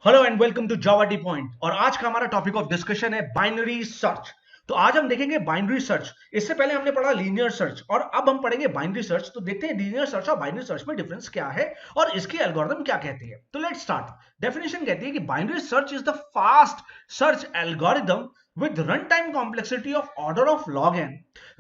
Hello and welcome to Java T Point. और आज का हमारा टॉपिक ऑफ डिस्कशन है बाइनरी सर्च। तो आज हम देखेंगे बाइनरी सर्च। इससे पहले हमने पढ़ा लीनियर सर्च और अब हम पढ़ेंगे बाइनरी सर्च। तो देखते हैं लीनियर सर्च और बाइनरी सर्च में डिफरेंस क्या है और इसकी एल्गोरिथम क्या कहती है। तो लेट्स स्टार्ट। डेफिनेशन कहती है कि binary search is the fast search algorithm with runtime complexity of order of log n,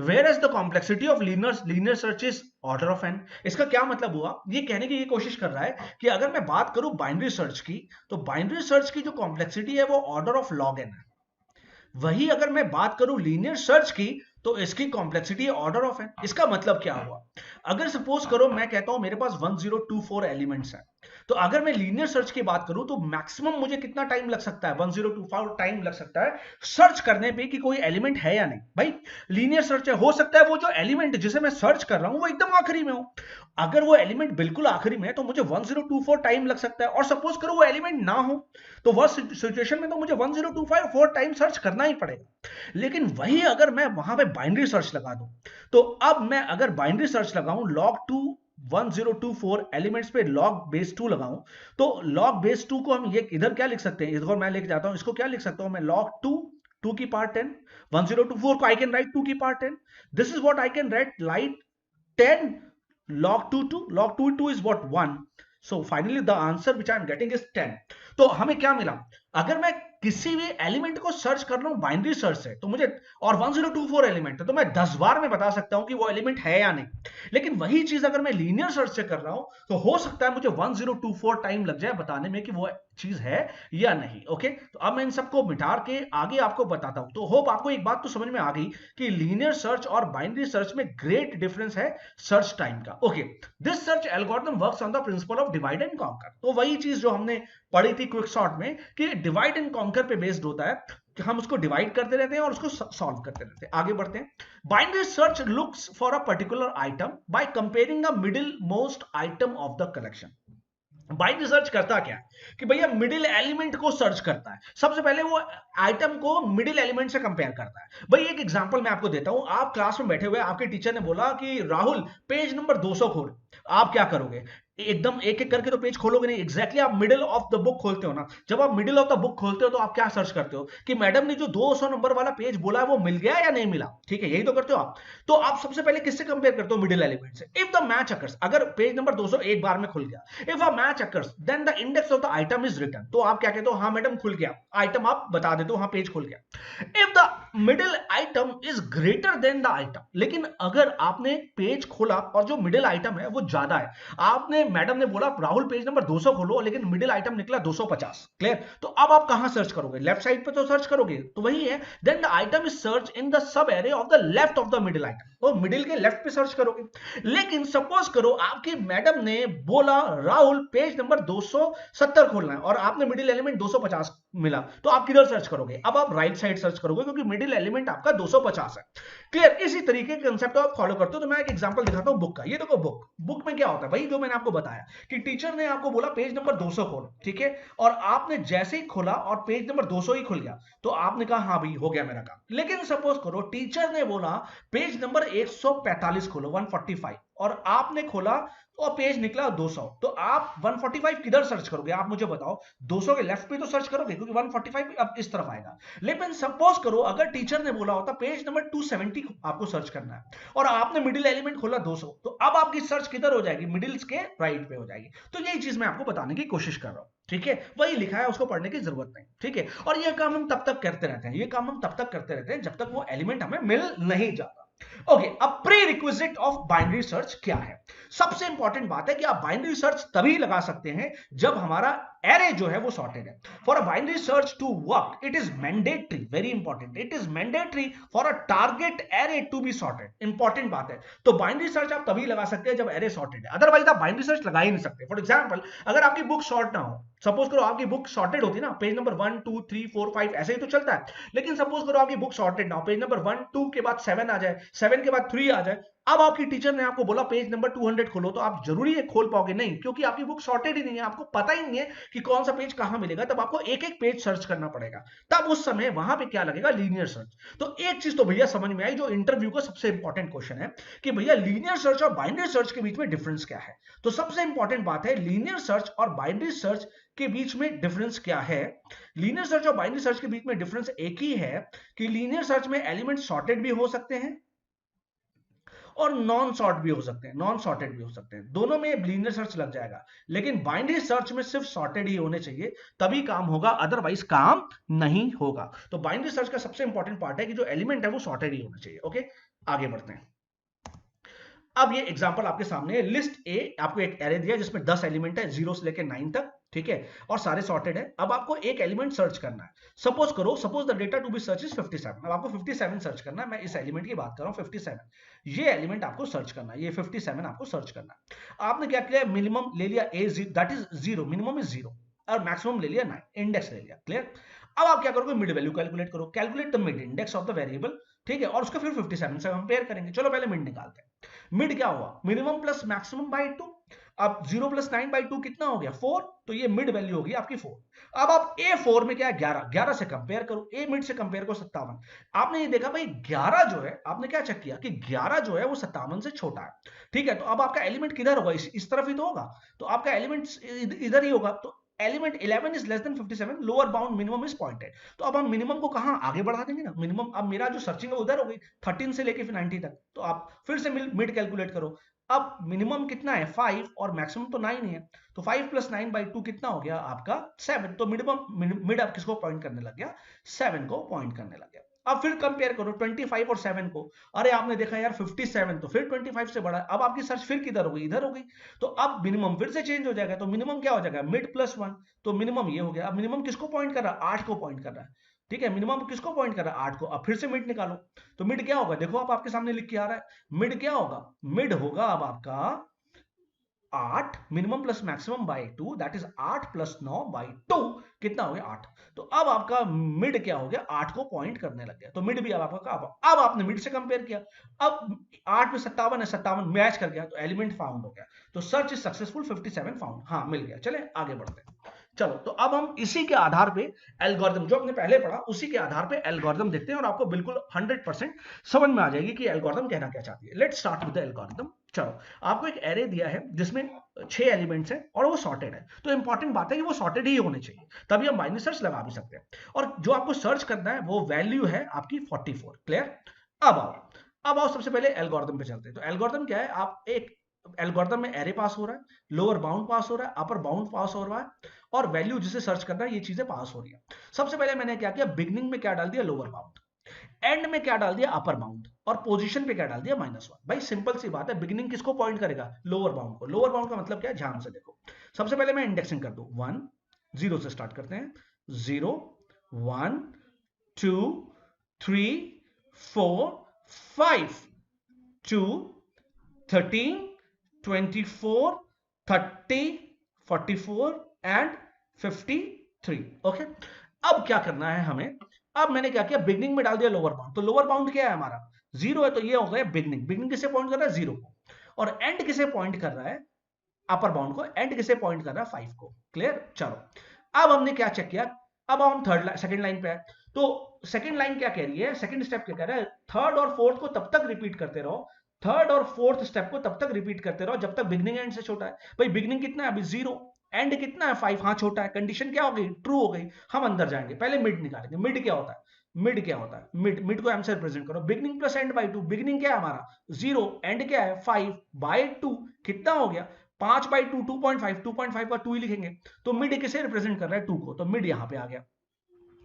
whereas the complexity of linear search is order of n। इसका क्या मतलब हुआ? ये कहने की ये कोशिश कर रहा है कि अगर मैं बात करूं बाइनरी सर्च की, तो बाइनरी सर्च की जो कॉम्प्लेक्सिटी है वो ऑर्डर ऑफ लॉग एन है। वही अगर मैं बात करूं लीनियर सर्च की, तो इसकी कॉम्प्लेक्सिटी ऑर्डर ऑफ एन। इसका मतलब क्या हुआ? अगर सपोज करो मैं कहता हूं मेरे पास 1024 एलिमेंट्स है, तो अगर मैं लीनियर सर्च की बात करूं तो मैक्सिमम मुझे कितना टाइम लग सकता है? 1024 टाइम लग सकता है सर्च करने पे कि कोई एलिमेंट है या नहीं। भाई लीनियर सर्च है, हो सकता है वो जो एलिमेंट जिसे मैं सर्च कर रहा हूं वो एकदम आखिरी में हो। अगर वो एलिमेंट बिल्कुल आखिरी में है तो मुझे 1024 टाइम लग सकता है, और सपोज करो वो एलिमेंट ना हो, तो वह सिचुएशन में तो मुझे 1024 टाइम सर्च करना ही पड़ेगा। लेकिन वही अगर मैं वहां पे बाइनरी सर्च लगा दूं, तो अब मैं अगर बाइनरी सर्च लगाऊं log 2 1024 एलिमेंट्स पे log बेस 2 लगाऊं, तो log बेस 2 को हम ये इधर क्या लिख सकते हैं? इसको मैं लेके जाता हूं, इसको क्या लिख सकता हूं मैं? log 2 2 की पावर 10। 1024 को आई कैन राइट 2 की power 10। This is what I can write 10 log 2 2 log 2 2 is what 1। so finally the answer which I am getting is 10। तो हमें क्या मिला? अगर मैं किसी भी एलिमेंट को सर्च कर रहा हूं बाइनरी सर्च से, तो मुझे, और 1024 एलिमेंट है, तो मैं 10 बार में बता सकता हूं कि वो एलिमेंट है या नहीं। लेकिन वही चीज अगर मैं लीनियर सर्च से कर रहा हूं, तो हो सकता है मुझे 1024 टाइम लग जाए बताने में कि वो चीज है या नहीं। ओके, तो अब मैं इन सबको मिटा के आगे आपको बताता हूं। तो होप आपको एक बात तो समझ में आ गई कि लीनियर सर्च और बाइनरी सर्च में ग्रेट डिफरेंस है सर्च टाइम का। Okay, this search algorithm works on the principle of divide and conquer. तो वही चीज जो हमने पढ़ी थी क्विक शॉर्ट में कि डिवाइड एंड कॉन्कर पे बेस्ड होता है कि हम उसको डिवाइड करते रहते हैं और उसको सॉल्व करते रहते हैं। आगे बढ़ते हैं। Binary search looks for a particular item by comparing the middle most item of the collection. Binary search करता क्या है कि भैया मिडिल एलिमेंट को सर्च करता है। सबसे पहले वो आइटम को मिडिल एलिमेंट से कंपेयर करता है। भाई एक एग्जांपल मैं आपको देता हूं। आप क्लास में बैठे हुए, आपके टीचर ने बोला कि राहुल पेज नंबर 200 खोल। आप क्या करोगे? एकदम एक एक करके तो पेज खोलोगे नहीं। एग्जैक्टली आप मिडिल ऑफ द बुक खोलते हो ना। जब आप मिडिल ऑफ द बुक खोलते हो तो आप क्या सर्च करते हो कि मैडम ने जो 200 नंबर वाला पेज बोला है वो मिल गया या नहीं मिला। ठीक है, यही तो करते हो आप। तो आप सबसे पहले किससे कंपेयर करते हो? मिडिल एलिमेंट से। इफ द मैच अकर्स, अगर पेज नंबर 200 एक बार में खुल गया, if a match occurs then the index of the item is returned. तो आप क्या कहते हो? हाँ मैडम खुल गया आइटम, आप बता देते हो हाँ पेज खुल गया। If the middle item is greater than the item, लेकिन अगर आपने पेज खोला और जो मिडिल आइटम है वो ज्यादा है, आपने, मैडम ने बोला राहुल पेज नंबर 200 खोलो, लेकिन मिडिल आइटम निकला 250। क्लियर? तो अब आप कहां सर्च करोगे? लेफ्ट साइड पे तो सर्च करोगे। तो वही है, then the item is search in the sub array of the left of the middle item. तो मिडिल के लेफ्ट पे सर्च करोगे। लेकिन सपोज करो आपकी मैडम ने बोला राहुल पेज नंबर 270 खोलना है और आपने मिडिल एलिमेंट 250 मिला, तो आप किधर सर्च करोगे? अब आप राइट साइड सर्च करोगे क्योंकि मिडिल एलिमेंट आपका 250 है। क्लियर? इसी तरीके के कंसेप्ट आप फॉलो करते हो। तो मैं एक एग्जांपल दिखाता हूं बुक का। ये देखो बुक में क्या होता है, वही जो मैंने आपको बताया कि टीचर ने आपको बोला पेज नंबर 200 खोलो, ठीक है, और आपने जैसे ही खोला और पेज नंबर 200 ही खुल गया, तो आपने कहा हाँ भाई हो गया मेरा काम। लेकिन सपोज करो टीचर ने बोला पेज नंबर 145 खोलो, 145, और आपने खोला और पेज निकला 200, तो आप 145 किधर सर्च करोगे? आप मुझे बताओ। 200 के लेफ्ट पे तो सर्च करोगे क्योंकि 145 अब इस तरफ आएगा। लेकिन सपोज करो अगर टीचर ने बोला होता पेज नंबर 270 आपको सर्च करना है और आपने मिडिल एलिमेंट खोला 200, तो अब आपकी सर्च किधर हो जाएगी? मिडिल्स के राइट पे हो जाएगी। तो यही चीज मैं आपको बताने की कोशिश कर रहा हूं। ठीक है, वही लिखा है, उसको पढ़ने की जरूरत नहीं। ठीक है, और ये काम हम तब तक करते रहते हैं, ये काम हम तब तक करते रहते हैं जब तक वो एलिमेंट हमें मिल नहीं जाता। ओके, अब pre requisite of binary search क्या है? सबसे इंपॉर्टेंट बात है कि आप बाइनरी सर्च तभी लगा सकते हैं जब हमारा एरे जो है वो सॉर्टेड है। For a binary search to work it is mandatory, very important, it is mandatory for a target array to be sorted. Important बात है। तो बाइनरी सर्च आप तभी लगा सकते हैं जब एरे सॉर्टेड है, अदरवाइज आप बाइनरी सर्च लगा ही नहीं सकते। फॉर एग्जांपल, अगर आपकी बुक सॉर्ट ना हो, सपोज करो आपकी बुक सॉर्टेड होती ना, पेज नंबर 1 2 3 4 5 ऐसे ही तो चलता है। लेकिन सपोज करो आपकी बुक सॉर्टेड ना हो, पेज नंबर 1 2 के बाद 7 आ जाए, 7 के बाद 3 आ जाए, अब आपकी टीचर ने आपको बोला पेज नंबर 200 खोलो, तो आप जरूरी है खोल पाओगे? नहीं, क्योंकि आपकी बुक सॉर्टेड ही नहीं है, आपको पता ही नहीं है कि कौन सा पेज कहां मिलेगा। तब आपको एक एक पेज सर्च करना पड़ेगा, तब उस समय वहां पे क्या लगेगा, लीनियर सर्च। तो एक चीज तो भैया समझ में आई, जो इंटरव्यू का सबसे इंपॉर्टेंट क्वेश्चन है कि भैया लीनियर सर्च और बाइनरी सर्च के बीच में डिफरेंस क्या है। तो सबसे इंपॉर्टेंट बात है, लीनियर सर्च और बाइनरी सर्च के बीच में डिफरेंस क्या है। लीनियर सर्च और बाइनरी सर्च के बीच में डिफरेंस एक ही है कि लीनियर सर्च में एलिमेंट सॉर्टेड भी हो सकते हैं और नॉन सॉर्ट भी हो सकते हैं, नॉन सॉर्टेड भी हो सकते हैं, दोनों में लीनियर सर्च लग जाएगा। लेकिन बाइनरी सर्च में सिर्फ सॉर्टेड ही होने चाहिए, तभी काम होगा, अदरवाइज काम नहीं होगा। तो बाइनरी सर्च का सबसे इंपॉर्टेंट पार्ट है कि जो एलिमेंट है वो सॉर्टेड ही होना चाहिए। ओके, आगे बढ़ते हैं। अब ये एग्जांपल आपके सामने है, लिस्ट ए, आपको एक एरे दिया जिसमें 10 एलिमेंट है 0 से लेकर 9 तक, ठीक है, और सारे सॉर्टेड है। अब आपको एक एलिमेंट सर्च करना है। Suppose the data to be search is 57। अब आपको 57 सर्च करना है, मैं इस एलिमेंट की बात कर रहा हूं 57। ये एलिमेंट आपको सर्च करना है, ये 57 आपको सर्च करना है। आपने क्या किया, मिनिमम ले लिया ए, दैट इज 0, मिनिमम इज 0, और मैक्सिमम ले लिया 9, इंडेक्स ले लिया। क्लियर? अब आप क्या करोगे, मिड वैल्यू कैलकुलेट करो, calculate the mid index of the variable, ठीक है, और उसको फिर 57 से कंपेयर करेंगे। चलो पहले मिड निकालते हैं। मिड क्या हुआ, मिनिमम प्लस मैक्सिमम बाई 2। अब 0 प्लस 9 बाई 2 कितना हो गया, 4, तो ये मिड वैल्यू होगी आपकी 4। अब आप A4 में क्या है, 11, 11 से कंपेयर करो, ए मिड से कंपेयर करो 57। आपने ये देखा भाई 11 जो है, आपने क्या चेक किया कि 11 जो है वो 57 से छोटा है, ठीक है। तो अब आपका एलिमेंट किधर होगा, इस तरफ ही तो होगा, तो आपका एलिमेंट इधर ही होगा। तो element 11 is less than 57, lower bound minimum is pointed. तो अब हम मिनिमम को कहां आगे बढ़ा देंगे ना, मिनिमम, अब मेरा जो सर्चिंग है उधर हो गई 13 से लेके फिर 90 तक। तो आप फिर से मिड कैलकुलेट करो। अब मिनिमम कितना है 5 और मैक्सिमम तो 9 ही है, तो 5 प्लस 9 बाई 2 कितना हो गया आपका 7। तो मिनिमम मिड आप किसको पॉइंट करने लग गया, 7 को पॉइंट करने लग गया। अब फिर कंपेयर करो 25 और 7 को, अरे आपने देखा यार 57 तो फिर 25 से बड़ा है। अब आपकी सर्च फिर किधर हो गई, इधर हो गई। तो अब मिनिमम फिर से चेंज हो जाएगा, तो मिनिमम क्या हो जाएगा, मिड प्लस 1। तो मिनिमम ये हो गया। अब मिनिमम किसको पॉइंट कर रहा है, 8 को पॉइंट कर रहा है, ठीक है। मिनिमम किसको पॉइंट कर रहा है, 8 को। अब फिर से मिड निकालो, तो मिड क्या होगा, देखो आप आपके सामने लिख के आ रहा है, मिड क्या होगा, मिड होगा अब आपका 8, minimum plus maximum by 2, that is 8 plus 9 by 2, कितना हो गया 8। तो अब आपका मिड क्या हो गया, 8 को पॉइंट करने लग गया। तो मिड भी अब आपका, अब आपने मिड से कंपेयर किया, अब 8 में 57 है, 57 मैच कर गया, तो एलिमेंट फाउंड हो गया। तो सर्च इज सक्सेसफुल, 57 फाउंड, हाँ मिल गया। चले आगे बढ़ते हैं। चलो, तो अब हम इसी के आधार पे एल्गोरिथम, जो हमने पहले पढ़ा उसी के आधार पे एल्गोरिथम देखते हैं, और आपको बिल्कुल 100% समझ में आ जाएगी कि एल्गोरिथम कहना क्या चाहती है। Let's start with the algorithm. चलो, आपको एक एरे दिया है जिसमें 6 एलिमेंट्स हैं और वो सॉर्टेड है। तो इंपॉर्टेंट बात है कि वो सॉर्टेड ही होने चाहिए, तभी हम बाइनरी सर्च लगा भी सकते हैं। और जो आपको सर्च करना है वो वैल्यू है आपकी 44। क्लियर? अब आओ सबसे पहले एल्गोरिथम पे चलते हैं। तो एल्गोरिथम क्या है, आप एक एल्गोरिथम में एरे पास हो रहा है, लोअर बाउंड पास हो रहा है, अपर बाउंड पास हो रहा है, और वैल्यू जिसे सर्च करना है, ये चीजें पास हो रही है। सबसे पहले मैंने क्या किया, बिगनिंग में क्या डाल दिया, लोअर बाउंड, एंड में क्या डाल दिया, अपर बाउंड, और पोजीशन पे क्या डाल दिया, -1। भाई सिंपल सी बात है, बिगिनिंग किसको पॉइंट करेगा, लोअर बाउंड को। लोअर बाउंड का मतलब क्या है, ध्यान से देखो। सबसे पहले मैं इंडेक्सिंग कर दूं, 1, 0 से स्टार्ट करते हैं, 0, 1, 2, 3, 4, 5, 2, 13, 24, 30, 44 एंड 53। ओके, अब क्या करना है हमें, अब मैंने क्या किया, बिगनिंग में डाल दिया लोअर बाउंड। तो लोअर बाउंड क्या है हमारा, 0 है, तो ये हो गया बिगनिंग। बिगनिंग किसे पॉइंट कर रहा है, 0 को। और एंड किसे पॉइंट कर रहा है, अपर बाउंड को। एंड किसे पॉइंट कर रहा है, 5 को। क्लियर? चलो, अब हमने क्या चेक किया, अब हम सेकंड लाइन पे है। तो सेकंड लाइन क्या कह रही है, सेकंड स्टेप क्या कह रहा है, थर्ड और फोर्थ को तब तक रिपीट करते रहो, थर्ड और फोर्थ स्टेप को तब तक रिपीट करते रहो जब तक बिगनिंग एंड से छोटा है। भाई बिगनिंग कितना है अभी, 0, एंड कितना है, 5, हाँ छोटा है। कंडीशन क्या हो गई, ट्रू हो गई। हम अंदर जाएंगे, पहले मिड निकालेंगे। मिड क्या होता है, मिड क्या होता है, मिड को एम से रिप्रेजेंट करो। Beginning plus and by 2, beginning क्या है हमारा 0, एंड क्या है 5 बाई 2, कितना हो गया 5 बाई 2, 2.5, 2.5 का 2 ही लिखेंगे। तो मिड किसे रिप्रेजेंट कर रहा है, 2 को, तो मिड यहां पे आ गया।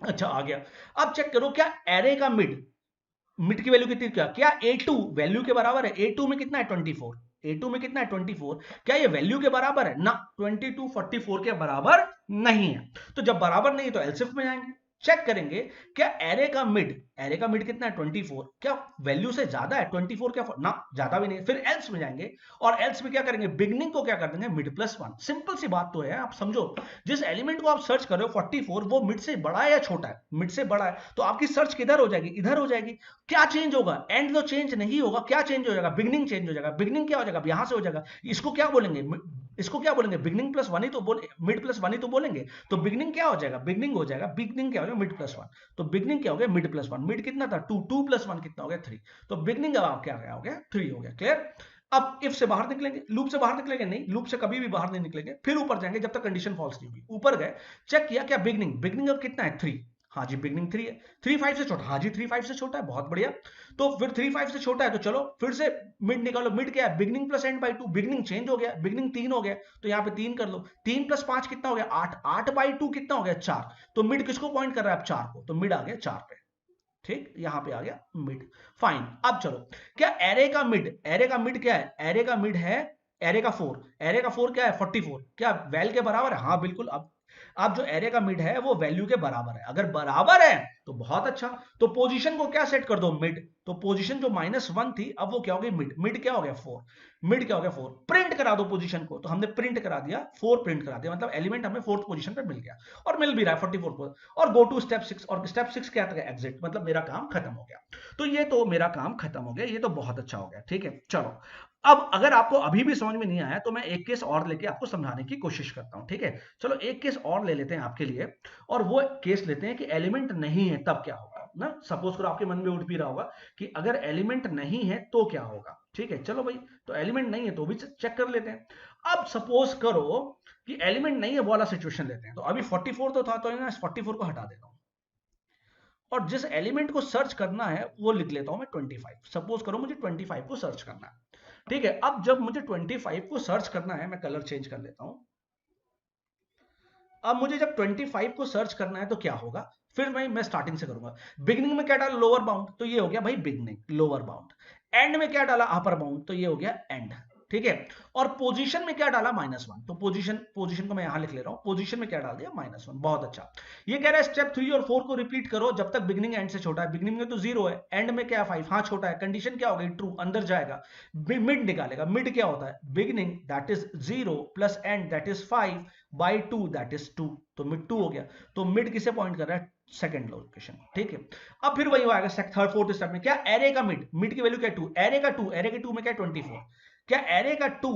अच्छा, आ गया। अब चेक करो, क्या एरे का मिड की वैल्यू कितनी, क्या A2 वैल्यू के बराबर है, A2 में कितना है 24, A2 में कितना है 24, क्या ये वैल्यू के बराबर है ना, 22 44 के बराबर नहीं है। तो जब बराबर नहीं तो एलसीएफ में जाएंगे, चेक करेंगे क्या एरे का मिड कितना है 24, क्या वैल्यू से ज्यादा है 24, क्या ना ज्यादा भी नहीं। फिर एल्स में जाएंगे और एल्स में क्या करेंगे, बिगनिंग को क्या कर देंगे मिड प्लस 1। सिंपल सी बात तो है, आप समझो जिस एलिमेंट को आप सर्च कर रहे हो 44 वो मिड से बड़ा है या छोटा है, मिड से बड़ा है, तो आपकी सर्च किधर हो जाएगी, इधर हो जाएगी। क्या चेंज होगा, एंड तो चेंज नहीं होगा, क्या चेंज हो जाएगा, बिगनिंग चेंज हो जाएगा। बिगनिंग क्या हो जाएगा, यहां से हो जाएगा, इसको क्या बोलेंगे, इसको क्या बोलेंगे, बिगनिंग प्लस 1 ही तो बोले, मिड प्लस 1 ही तो बोलेंगे। तो बिगनिंग क्या हो जाएगा, बिगनिंग हो जाएगा, बिगनिंग क्या हो जाएगा मिड प्लस 1। तो बिगनिंग क्या हो गया मिड प्लस 1, मिड कितना था 2, 2 प्लस 1 कितना हो गया 3। तो बिगनिंग अब क्या हो गया 3 हो गया। क्लियर। अब इफ से बाहर निकलेंगे, लूप से बाहर निकलेंगे नहीं, लूप से कभी भी बाहर नहीं निकलेंगे, फिर ऊपर जाएंगे जब तक कंडीशन फॉल्स नहीं होगी। ऊपर गए, चेक किया क्या बिगनिंग अब कितना है 3। हाँ जी बिगनिंग 3 है। 3 5 से छोटा, हाँ जी 3 5 से छोटा है, बहुत बढ़िया। तो फिर 3 5 से छोटा है तो चलो फिर से मिड निकालो, मिड क्या है beginning plus and by 2, beginning change हो गया, बिगनिंग 3 हो गया, तो यहाँ पे 3 कर लो, 3 प्लस 5 कितना हो गया 8, 8 बाई 2 कितना हो गया 4। तो मिड किसको पॉइंट कर रहा है अब 4 को, तो मिड आ गया 4 पे। ठीक, यहां पे आ गया मिड। फाइन। अब चलो क्या एरे का मिड क्या है, एरे का मिड है एरे का 4, एरे का 4 क्या है 44, क्या वैल के बराबर है, हाँ बिल्कुल। अब जो एरे का मिड है वो वैल्यू के बराबर है, अगर बराबर है तो बहुत अच्छा। तो पोजीशन को क्या सेट कर दो मिड, तो पोजीशन जो -1 थी अब वो क्या हो गई मिड, मिड क्या हो गया 4, मिड क्या हो गया 4। प्रिंट करा दो पोजीशन को, तो हमने प्रिंट करा दिया 4, प्रिंट करा दिया, मतलब एलिमेंट हमें 4th पोजीशन पे मिल गया, और मिल भी रहा है 44 पर। और गो टू स्टेप 6, और स्टेप 6 क्या था एग्जिट, मतलब मेरा काम खत्म हो गया। तो ये तो मेरा काम खत्म हो गया, ये तो बहुत अच्छा हो गया। ठीक है चलो, अब अगर आपको अभी भी समझ में नहीं आया तो मैं एक केस और लेके आपको समझाने की कोशिश करता हूं। ठीक है चलो, एक केस और ले लेते हैं आपके लिए, और वो केस लेते हैं कि एलिमेंट नहीं है तब क्या होगा ना। सपोज करो आपके मन में उठ भी रहा होगा कि अगर एलिमेंट नहीं है तो क्या होगा। ठीक है चलो भाई, तो एलिमेंट नहीं है तो भी चेक कर लेते हैं। अब सपोज करो कि एलिमेंट नहीं है वाला सिचुएशन लेते हैं, तो अभी 44 तो था, तो ना 44 को हटा देता हूं, और जिस एलिमेंट को सर्च करना है वो लिख लेता हूं मैं 25। सपोज करो मुझे 25 को सर्च करना है। ठीक है, अब जब मुझे 25 को सर्च करना है, मैं कलर चेंज कर लेता हूं। अब मुझे जब 25 को सर्च करना है तो क्या होगा, फिर मैं स्टार्टिंग से करूंगा। बिगिनिंग में क्या डाला लोअर बाउंड, तो ये हो गया भाई बिगिनिंग लोअर बाउंड। एंड में क्या डाला अपर बाउंड, तो ये हो गया एंड। ठीक है, और पोजीशन में क्या डाला -1, तो पोजीशन को मैं यहां लिख ले रहा हूं, पोजीशन में क्या डाल दिया -1। बहुत अच्छा। ये कह रहा है स्टेप 3 और 4 को रिपीट करो जब तक बिगिनिंग एंड से छोटा है। बिगिनिंग में तो 0 है, एंड में क्या है 5, हाँ छोटा है, कंडीशन क्या हो गई ट्रू, अंदर जाएगा, मिड निकालेगा। मिड क्या होता है, beginning that is 0 plus and that is 5 by 2 that is 2, तो मिड 2 हो गया। तो मिड किसे पॉइंट कर रहा है, सेकंड लोकेशन। ठीक है, अब फिर वही आएगा थर्ड फोर्थ स्टेप में, क्या एरे का मिड की वैल्यू क्या 2, एरे का 2, एरे के 2 में क्या 24, क्या एरे का 2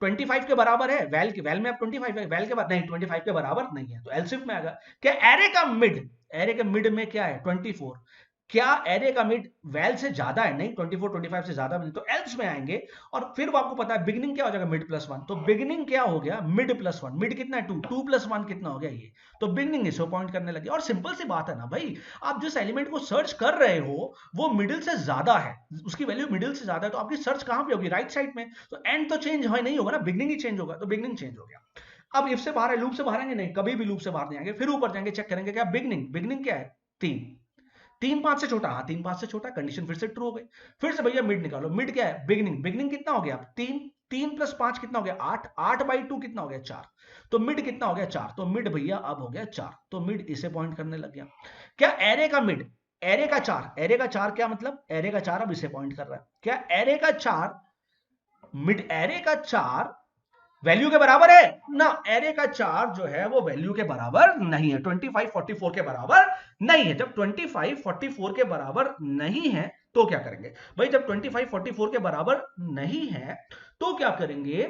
25 के बराबर है, वैल में अब 25 है, वैल के बाद नहीं 25 के बराबर नहीं है, तो एलसीएफ में आएगा। क्या एरे का मिड में क्या है 24, क्या एरे का मिड वैल से ज्यादा है, नहीं 24 25 से ज्यादा नहीं, तो एल्स में आएंगे। और फिर वो आपको पता है बिगिनिंग क्या हो जाएगा मिड प्लस 1, तो बिगिनिंग क्या हो गया मिड प्लस 1, मिड कितना है 2, 2 प्लस 1 कितना हो गया ये, तो बिगिनिंग इसको पॉइंट करने लगे। और सिंपल सी बात है ना भाई, आप जिस एलिमेंट को सर्च कर रहे हो वो मिडिल से ज्यादा है, उसकी वैल्यू मिडिल से ज्यादा है, तो आपकी सर्च कहां पे होगी, राइट साइड में। तो एंड तो चेंज नहीं होगा ना, बिगिनिंग ही चेंज होगा, तो बिगिनिंग चेंज हो गया। अब इफ से बाहर है, लूप से बाहर आएंगे नहीं, कभी भी लूप से बाहर नहीं आएंगे। फिर ऊपर जाएंगे, चेक करेंगे क्या बिगिनिंग क्या है 3, 3 5 से छोटा, हाँ 3 5 से छोटा, कंडीशन फिर से ट्रू हो गई। फिर से भैया मिड निकालो, मिड क्या है बिगिनिंग कितना हो गया 3, 3 प्लस 5 कितना हो गया 8, 8 बाई 2 कितना हो गया 4, तो मिड कितना हो गया 4, तो मिड भैया अब हो गया 4, तो मिड इसे पॉइंट करने लग गया। क्या एरे का मिड, एरे का 4 क्या मतलब, एरे का 4 अब इसे पॉइंट कर रहा है। क्या एरे का 4 मिड, एरे का 4 वैल्यू के बराबर है ना, एरे का 4 जो है वो वैल्यू के बराबर नहीं है, 25 44 के बराबर नहीं है। जब 25 44 के बराबर नहीं है तो क्या करेंगे भाई, जब 25 44 के बराबर नहीं है तो क्या करेंगे,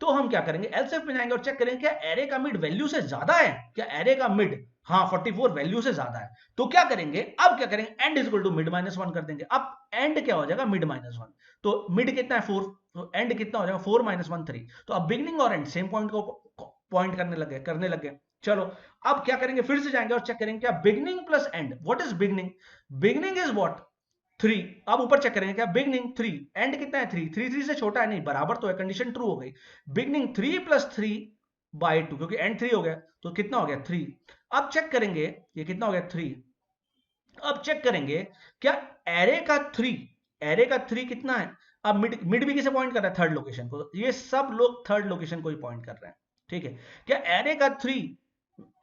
तो हम क्या करेंगे एलसीएफ में जाएंगे और चेक करेंगे क्या एरे का मिड वैल्यू से ज्यादा है, क्या एरे का मिड हाँ 44 वैल्यू से ज्यादा है, तो क्या करेंगे, अब क्या करेंगे end is equal to mid -1 कर देंगे। अब एंड क्या हो जाएगा मिड -1, तो मिड कितना है 4, तो एंड कितना हो जाएगा 4 -1 3, तो अब बिगिनिंग और एंड सेम पॉइंट को पॉइंट करने लगे। चलो अब क्या करेंगे, फिर से जाएंगे और चेक करेंगे क्या beginning plus and, what is beginning, beginning is what 3। अब ऊपर चेक करेंगे क्या बिगिनिंग 3, एंड कितना है 3, 3 3 से छोटा है नहीं, बराबर तो है, कंडीशन ट्रू हो गई। बिगिनिंग 3 प्लस 3 बाई 2, क्योंकि एंड 3 हो गया, तो कितना हो गया 3। अब चेक करेंगे ये कितना हो गया 3। अब चेक करेंगे क्या एरे का 3, एरे का 3 कितना है, अब मिड भी किसे पॉइंट कर रहा है, थर्ड लोकेशन को, ये सब लोग थर्ड लोकेशन को ही पॉइंट कर रहे हैं। ठीक है, क्या एरे का 3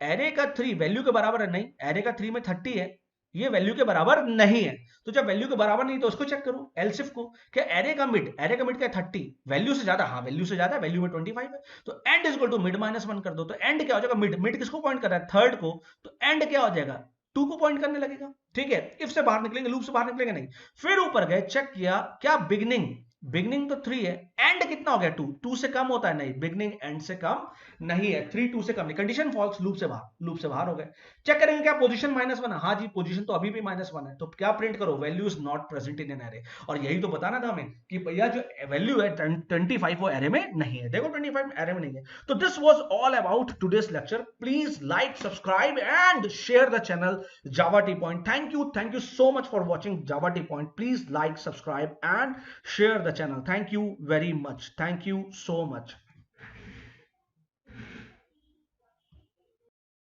एरे का 3 वैल्यू के बराबर है नहीं, एरे का 3 में 30 है, ये वैल्यू के बराबर नहीं है। तो जब वैल्यू के बराबर नहीं तो उसको चेक करो एलसिफ को, क्या एरे का मिड क्या है 30, वैल्यू से ज्यादा, हाँ वैल्यू से ज्यादा, वैल्यू में 25 है, तो end is equal to mid minus 1 कर दो, तो एंड क्या हो जाएगा, मिड, मिड किसको पॉइंट कर रहा है, थर्ड को, तो एंड क्या हो जाएगा, 2 को पॉइंट करने लगेगा। ठीक है, इफ से बाहर निकलेंगे, लूप से बाहर निकलेंगे नहीं। फिर ऊपर गए, चेक किया, क्या बिगनिंग, बिगनिंग तो 3 है, एंड कितना हो गया 2, 2 से कम होता है नहीं, बिगनिंग एंड से कम नहीं है, 3 2 से कम नहीं, कंडीशन फॉल्स, लूप से बाहर, लूप से बाहर हो गए। चेक करेंगे क्या पोजीशन -1 है, हाँ जी पोजीशन तो अभी भी -1 है, तो क्या प्रिंट करो, value is not present in an array. और यही तो बताना था हमें कि भैया जो वैल्यू है 25 वो एरे में नहीं है, देखो 25 एरे में नहीं है। तो this was all about today's lecture. Please like, subscribe and share the channel Java T point. Thank you so much for watching Java T point. Please like, subscribe and share the channel. Thank you very much. Thank you so much.